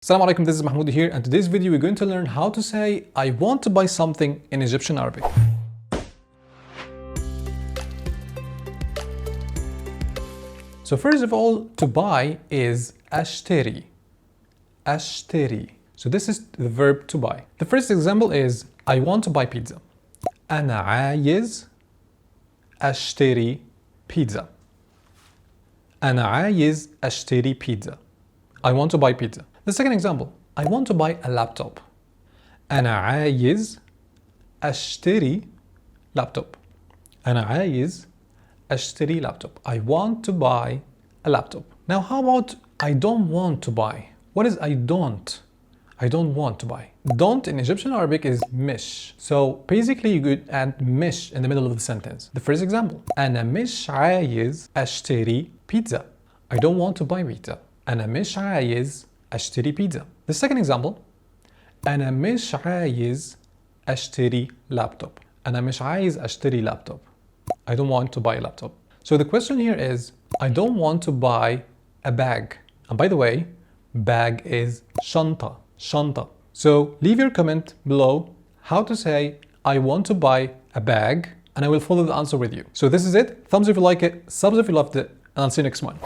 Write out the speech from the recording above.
Assalamu alaikum, this is Mahmoud here, and today's video we're going to learn how to say I want to buy something in Egyptian Arabic. So first of all, to buy is ashteri. Ashteri. So this is the verb to buy. The first example is I want to buy pizza. أنا عايز أشتري pizza. أنا عايز أشتري pizza. I want to buy pizza. The second example, I want to buy a laptop. أنا عايز أشتري laptop. أنا عايز أشتري laptop. I want to buy a laptop. Now how about I don't want to buy? What is I don't? I don't want to buy. Don't in Egyptian Arabic is mish. So basically you could add mish in the middle of the sentence. The first example, أنا مش عايز أشتري pizza. I don't want to buy pizza. أنا مش عايز أشتري pizza. The second example, أنا مش عايز أشتري laptop. أنا مش عايز أشتري laptop. I don't want to buy a laptop. So the question here is, I don't want to buy a bag. And by the way, bag is shanta. Shanta. So leave your comment below how to say I want to buy a bag, and I will follow the answer with you. So this is it. Thumbs if you like it, subs if you loved it, and I'll see you next one.